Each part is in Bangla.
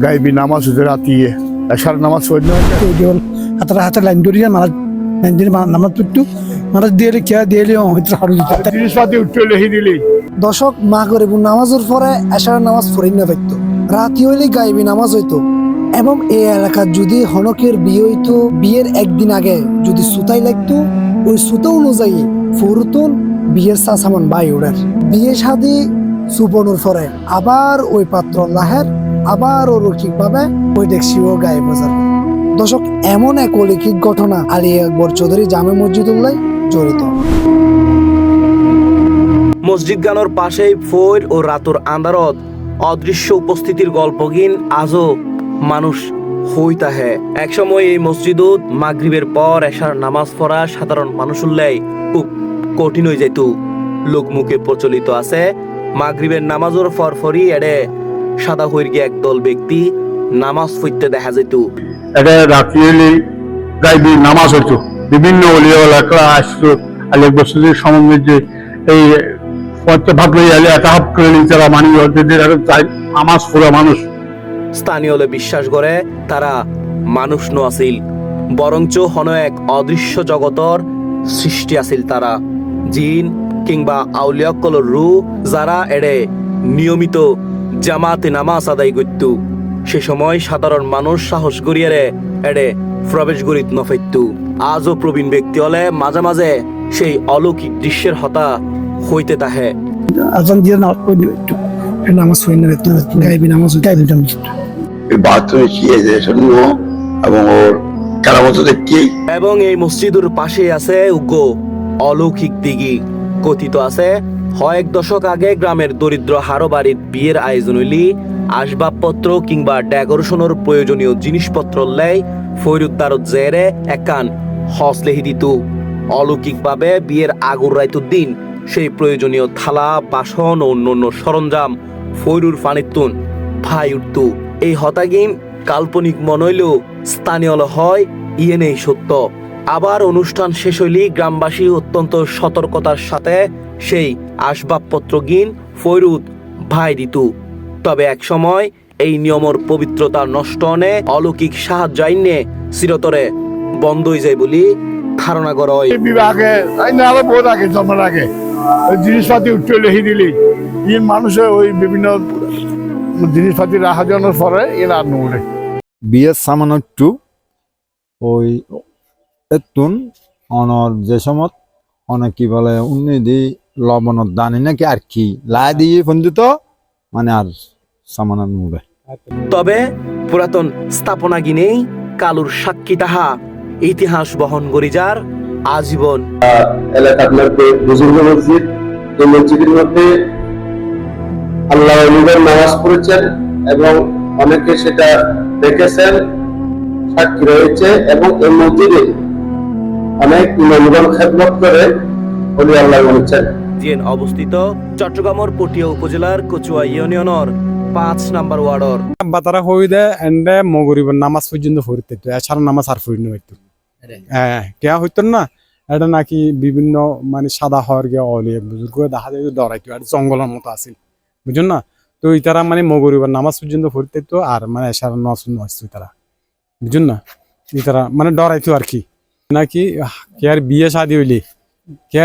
গাইবি নামাজ হতে রাতিয়ে এশার নামাজ পড়ল হাতারা হাতে লাইন ধরিয়া মারা লাইন ধরে নামাজ পড়তো মারা দিয়ে কে দিয়ে জিনিসপাতি উঠতে লেহি দিলি দশক মা করে নামাজের পরে এশার নামাজ পড়ি না পাইতো রাতি হইলে গাইবি নামাজ হইতো এবং এই এলাকার যদি হনকের বিয়ে হইতো বিয়ের একদিন আগে যদি সুতাই লাগতো ওই সুতা অনুযায়ী ফুরুতুন বিয়ের সাসামান বাই উড়ার বিয়ে শাদী সুপনুর পরে আবার ওই পাত্র লাহের আবার ও রৌখিক ভাবে ওই ডেক্সিও গায়ে বাজার দর্শক এমন এক অলৌকিক ঘটনা আলী আকবর চৌধুরী জামে মসজিদুল্লাহ জড়িত। মসজিদ গানোর পাশেই ফৈর ও রাতুর আন্দারত অদৃশ্য উপস্থিতির গল্পগিন আজও মানুষ হইতাহে। একসময় এই মসজিদত মাগরিবের পর এশার নামাজ পড়া সাধারণ মানুষুল্লাই খুব কঠিন হয়ে যেত। লোকমুখে প্রচলিত আছে মাগরিবের নামাজের ফরফরি এড়ে সাদা হইর গিয়ে একদল ব্যক্তি নামাজ পড়তে দেখা যেত। এটা রাত্রি হলে গাইবি নামাজ হইতো বিভিন্ন অলিয়াওয়ালাকরা আসতো আলী আকবর চৌধুরীর সম্বন্ধে যে এই ভাগ লই আলে একাহাব করে যারা মানি নামাজ পড়া মানুষ স্থানীয় বিশ্বাস করে তারা মানুষ ন আছিল বরঞ্চ হন এক অদৃশ্য জগতর সৃষ্টি আছিল। তারা জিন কিংবা আউলিয়াকলর রু যারা এড়ে নিয়মিত জামাতে নামাজ আদায় করত। সে সময় সাধারণ মানুষ সাহস করিয়ারে এড়ে প্রবেশ করিত নফাইত। আজও প্রবীণ ব্যক্তি হলে মাঝে মাঝে সেই অলৌকিক দৃশ্যের হতা হইতে তাহে। আজান দিয়ে নামাজ হই না গাইবি নামাজ গাইবি নামাজ বাথরুমে গিয়ে শূন্য এবং ওর কারামত দেখি এবং এই মসজিদের পাশে আছে উগ্র অলৌকিক দিঘি। কথিত আছে কয়েক দশক আগে গ্রামের দরিদ্র হারো বাড়ির বিয়ের আয়োজন হইলি আসবাবপত্র কিংবা ডেকোরেশনের প্রয়োজনীয় জিনিসপত্র লাই ফৈরুদ্দারত জেরে একান হস লেহি দিত। অলৌকিক ভাবে বিয়ের আগুর রাইতুর দিন সেই প্রয়োজনীয় থালা বাসন ও অন্যান্য সরঞ্জাম ফৈরুর ফানিতুন ভাই উঠত। এই হতাগিন কাল্পনিক মনইলেও স্থানীয় হয় ইয়ে নেই সত্য। আবার অনুষ্ঠান শেষ হইলি গ্রামবাসী অত্যন্ত সতর্কতার সাথে সেই আসবাবপত্র গিন ফৈরুত ভাই দিত। তবে এক সময় এই নিয়মর পবিত্রতা নষ্ট হনে অলৌকিক সাহায্য আইনে চিরতরে বন্ধ হয়ে যায় বলি ধারণা করা হয়। বিভাগে আরো বহুত আগে জন্মের আগে ওই জিনিসপাতি উঠতে লেহি দিলি ইন মানুষের ওই বিভিন্ন জিনিসপাতি রাখা জনের পরে এরা আর নোড়ে বিয়ের সামান একটু ওই এতুন অনর যে সময় অনেক কি বলে উন্নি দি লবণত দানি নাকি আর কি লাই দিয়ে ফন্দিত মানে আর সামান নুড়ে। তবে পুরাতন স্থাপনা গিনেই কালুর সাক্ষী তাহা ইতিহাস বহন করি যার আজীবন। এলাকার মধ্যে বুজুর্গ মসজিদ, এই মসজিদের মধ্যে আল্লাহ নামাজ পড়েছেন এবং অনেকে সেটা দেখেছেন, সাক্ষী রয়েছে এবং এই মসজিদে অনেক ইমামগণ খেদমত করে ওলি আল্লাহ বলেছেন। জিএন অবস্থিত চট্টগ্রামের পটিয়া উপজেলার কচুয়া ইউনিয়নের 5 নম্বর ওয়ার্ডর বাতারা হই দে এন্ডে মগরিবের নামাজ পর্যন্ত পড়তে তো এছাড়া নামাজ আর পড়ি না হইতো। হ্যাঁ কেয়া হইতো না এটা নাকি বিভিন্ন মানে সাদা হওয়ার গিয়ে অলি বুজুর্গ দেখা যায় ডরাইতো আর জঙ্গলের মতো আছিল বুঝুন না। তো তারা মানে মগরিবের নামাজ পর্যন্ত পড়তে তো আর মানে এছাড়া নষ্ট তারা বুঝুন না। তারা মানে ডরাইতো আর কি নাকি কে আর বিয়ে শাদি হইলি কে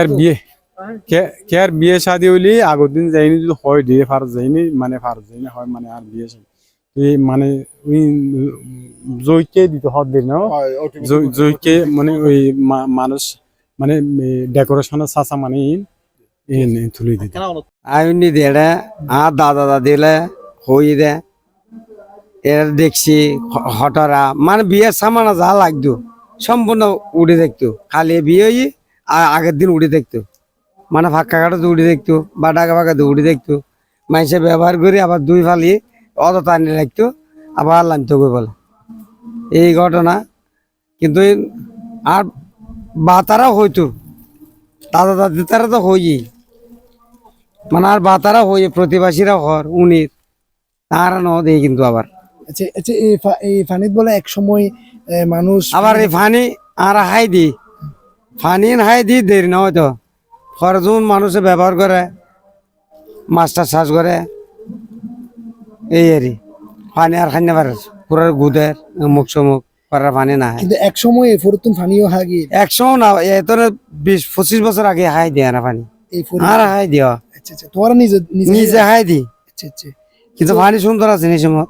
আর বিয়ে শাদি হইলি আগের দিন যাইনি যদি হয় দিয়ে ফার যাইনি মানে ফার যাইনি হয় মানে আর বিয়ে মানে ওই জয়কে দিতে হত দিন জয়কে মানে ওই মানুষ মানে ডেকোরেশনের চাচা মানে তুলে দিতে আইনি দেড়ে আর দাদা দিলে হই দে এর দেখছি হঠারা মানে বিয়ের সামানা যা লাগতো সম্পূর্ণ উড়ে দেখতো খালি বিয়ে হই আর আগের দিন উড়ে দেখতো মানে ফাঁকা কাটাতে উড়ে দেখতো বা ডাকা ফাঁকাতে উড়ে দেখতো মাইসে ব্যবহার করি আবার দুই ফালি অত টানি রাখতো আবার লানতো বলে এই ঘটনা। কিন্তু আর বাতারা হইতো দাদা দাদি তারা তো হই মানে আর বাতারা হই প্রতিবাসীরা হর উনির তারা ন দেয় কিন্তু আবার এই ফানিত বলে এক সময় মানুষ আবার এই ফানি আর হাই দি দেরি না হয়তো ফরজুন মানুষে ব্যবহার করে মাস্টার চাষ করে এই আরই পানি আর খাইতে পারে পুরো গুদের মুখ সমুখ করার পানি না হয় কিন্তু এক সময় ফরতুন পানিও হাগি একশো না এত 20-25 বছর আগে হাই দিয়ে না পানি এই আর হাই দিও আচ্ছা আচ্ছা তোরা নিজে নিজে হাই দি আচ্ছা আচ্ছা কিন্তু পানি সুন্দর আছে এই সময়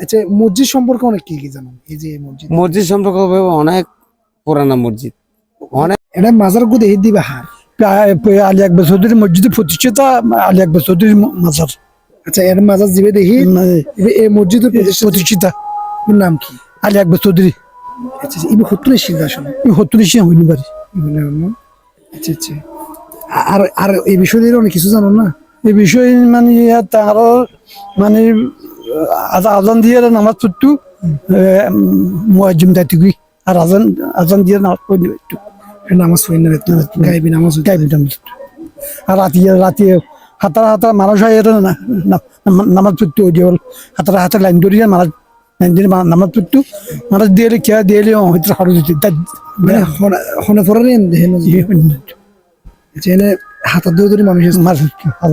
আচ্ছা মসজিদ সম্পর্কে অনেক কি কি জানো এই যে মসজিদ মসজিদ সম্পর্কে অনেক পুরানা মসজিদ অনেক এটা মাজার গুদে এই দিবে হার আলী আকবর চৌধুরী মসজিদের প্রতিষ্ঠাতা আলী আকবর চৌধুরী মাজার আচ্ছা এর মাজার দিবে দেখি এই মসজিদের প্রতিষ্ঠাতা নাম কি আলী আকবর চৌধুরী আচ্ছা আচ্ছা ইবু হতুন সিংহাসন 70 হইনি পারি আচ্ছা আচ্ছা আর আর এই বিষয়ে অনেক কিছু জানো না এই বিষয়ে মানে তার মানে আজান দিয়ে নামাজ পড়তো মুয়াজ্জিম দায়িত্ব কি আর আজান দিয়ে নামাজ পড়ি একটু নামাজ পড়ি না গাইবি নামাজ গাইবি নামাজ আর রাতে হাতারা মানুষ হয় এটা নামাজ পড়তো ওই যে হাতারা লাইন ধরিয়ে লাইন দিয়ে নামাজ পড়তো মানুষ দিয়ে খেয়া দিয়ে হয়তো হারু দিতে মানে হনে পড়ার হেন আচ্ছা এনে হাতার ধরে ধরে মানুষ মাছ হাত